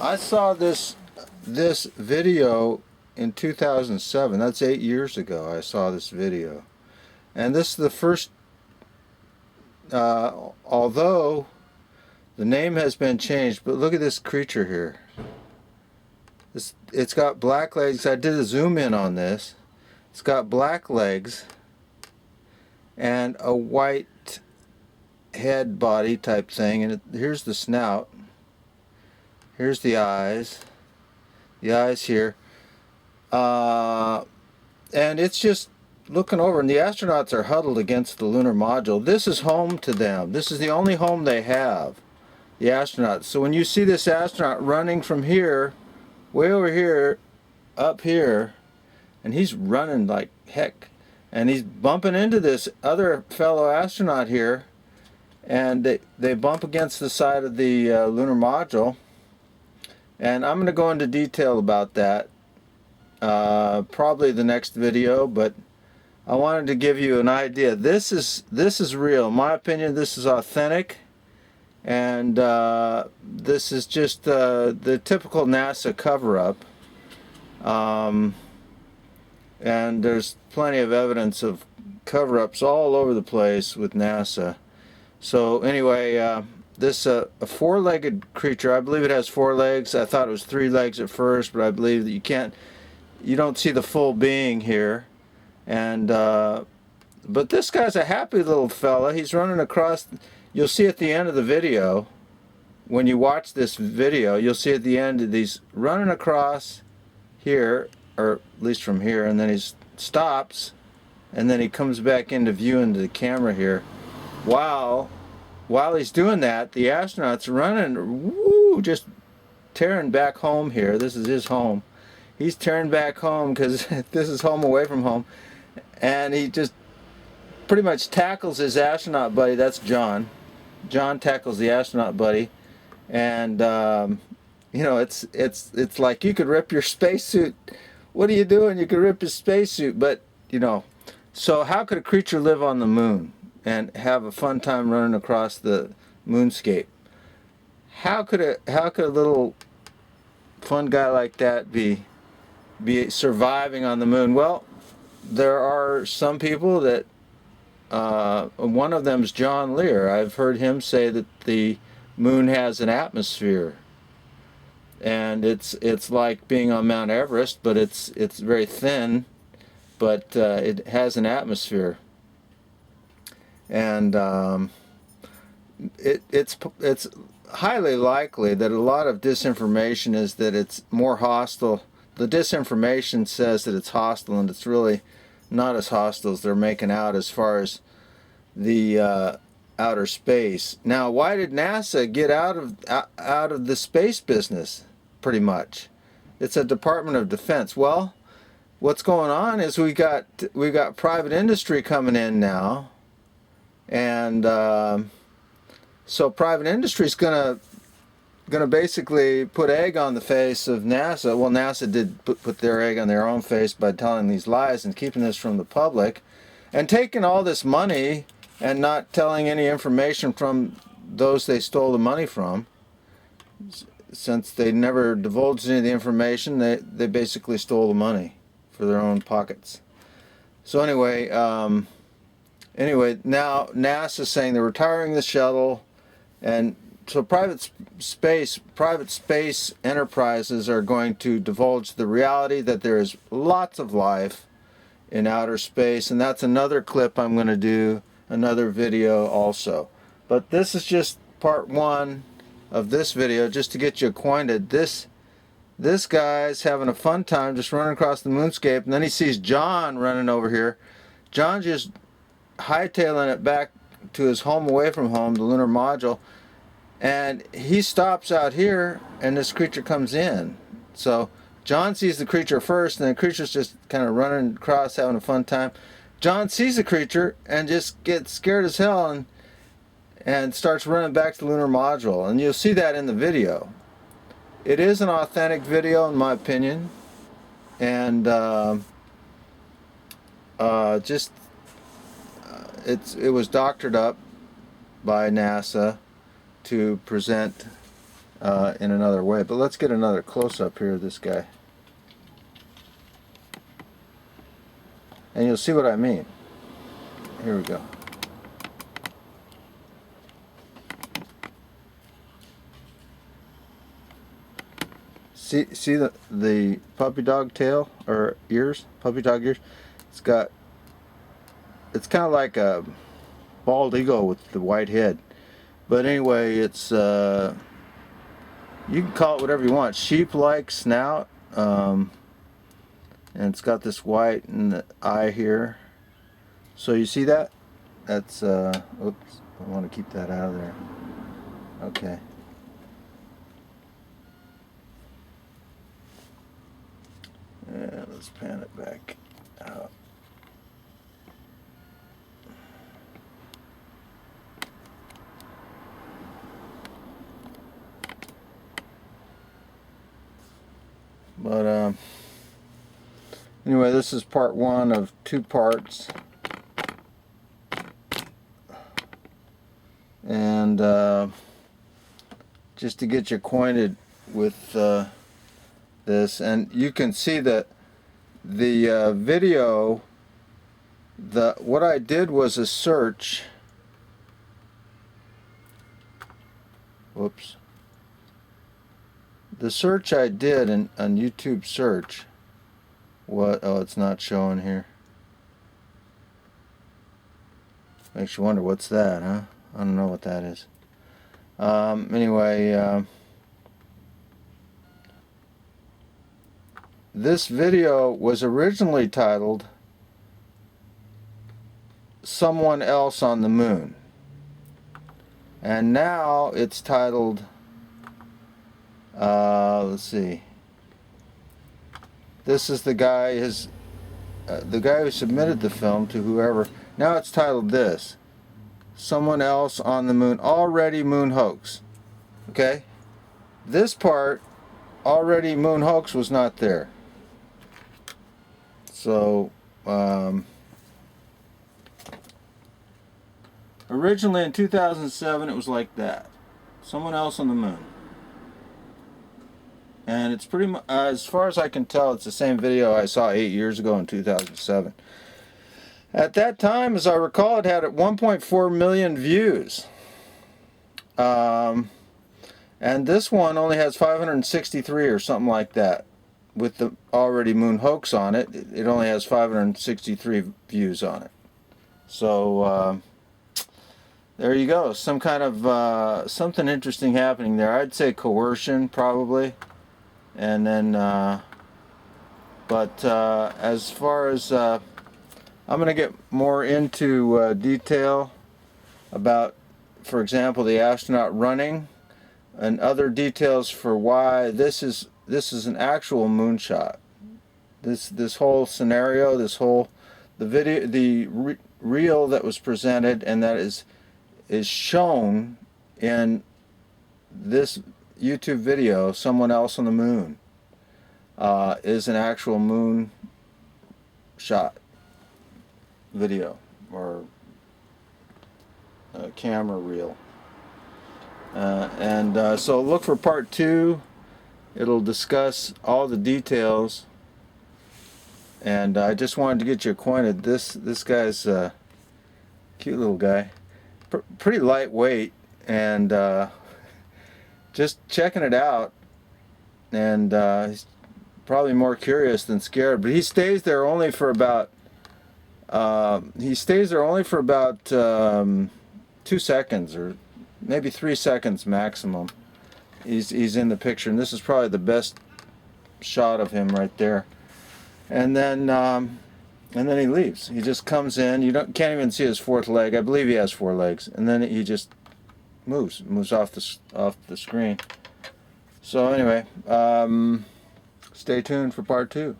I saw this video in 2007. That's 8 years ago. I saw this video, and this is the first. Although the name has been changed, but look at this creature here. It's got black legs. I did a zoom in on this. It's got black legs and a white head body type thing, and here's the snout. Here's the eyes. The eyes here. And it's just looking over, and the astronauts are huddled against the lunar module. This is home to them. This is the only home they have, the astronauts. So when you see this astronaut running from here, way over here, up here, and he's running like heck, and he's bumping into this other fellow astronaut here, and they bump against the side of the lunar module. And I'm going to go into detail about that probably the next video, but I wanted to give you an idea. This is real. In my opinion, this is authentic, and this is just the typical NASA cover-up. And there's plenty of evidence of cover-ups all over the place with NASA. So anyway, this a four-legged creature. I believe it has 4 legs. I thought it was 3 legs at first, but I believe that you don't see the full being here. And but this guy's a happy little fella. He's running across. You'll see at the end of the video, when you watch this video, you'll see at the end of these running across here, or at least from here, and then he stops, and then he comes back into view into the camera here. While he's doing that, the astronaut's running, woo, just tearing back home here. This is his home. He's tearing back home because this is home away from home, and he just pretty much tackles his astronaut buddy. That's John. John tackles the astronaut buddy, and you know, it's like you could rip your spacesuit. What are you doing? You could rip his spacesuit, but you know. So how could a creature live on the moon and have a fun time running across the moonscape? How could a little fun guy like that be surviving on the moon? Well, there are some people that one of them is John Lear. I've heard him say that the moon has an atmosphere, and it's like being on Mount Everest, but it's very thin, but it has an atmosphere, and it's highly likely that a lot of disinformation is that it's more hostile. The disinformation says that it's hostile, and it's really not as hostile as they're making out as far as the outer space. Now, why did NASA get out of the space business? Pretty much, it's a Department of Defense. Well, what's going on is we got private industry coming in now, and so private industry is gonna basically put egg on the face of NASA. Well, NASA did put their egg on their own face by telling these lies and keeping this from the public, and taking all this money and not telling any information from those they stole the money from. Since they never divulged any of the information, they basically stole the money for their own pockets. So anyway, now NASA's saying they're retiring the shuttle, and so private space enterprises are going to divulge the reality that there is lots of life in outer space, and that's another clip I'm going to do, another video also. But this is just part 1 of this video, just to get you acquainted. This guy's having a fun time just running across the moonscape, and then he sees John running over here. John's just hightailing it back to his home away from home, the lunar module. And he stops out here, and this creature comes in. So John sees the creature first, and the creature's just kind of running across, having a fun time. John sees the creature and just gets scared as hell and starts running back to the lunar module. And you'll see that in the video. It is an authentic video, in my opinion. And it was doctored up by NASA to present in another way. But let's get another close-up here of this guy. And you'll see what I mean. Here we go. See the puppy dog tail or ears, puppy dog ears. It's kind of like a bald eagle with the white head. But anyway, it's you can call it whatever you want. Sheep-like snout, and it's got this white in the eye here. So you see that? That's oops. I want to keep that out of there. Okay. Yeah, let's pan it back out. But anyway, this is part one of 2 parts. And just to get you acquainted with this, and you can see that the video, what I did was a search. Whoops. The search I did on YouTube search, oh, it's not showing here. Makes you wonder, what's that, huh? I don't know what that is. Anyway, this video was originally titled Someone Else on the Moon. And now it's titled, let's see. This is the guy, the guy who submitted the film to whoever. Now it's titled this. Someone Else on the Moon Already Moon Hoax. Okay? This part, Already Moon Hoax, was not there. So, originally in 2007 it was like that. Someone Else on the Moon. And it's pretty much, as far as I can tell, it's the same video I saw 8 years ago in 2007. At that time, as I recall, it had 1.4 million views. And this one only has 563 or something like that. With the Already Moon Hoax on it, it only has 563 views on it. So, there you go. Some kind of, something interesting happening there. I'd say coercion, probably. And then, but as far as, I'm going to get more into detail about, for example, the astronaut running, and other details for why this is an actual moonshot. This whole scenario, the video, the reel that was presented and that is shown in this YouTube video, Someone Else on the Moon, is an actual moon shot video or camera reel. So look for part 2. It'll discuss all the details, and I just wanted to get you acquainted. This guy's a cute little guy, pretty lightweight, and just checking it out, and he's probably more curious than scared, but he stays there only for about 2 seconds, or maybe 3 seconds maximum. He's in the picture, and this is probably the best shot of him right there. And then he leaves. He just comes in. You can't even see his 4th leg. I believe he has 4 legs, and then he just moves off the screen. So anyway, stay tuned for part 2.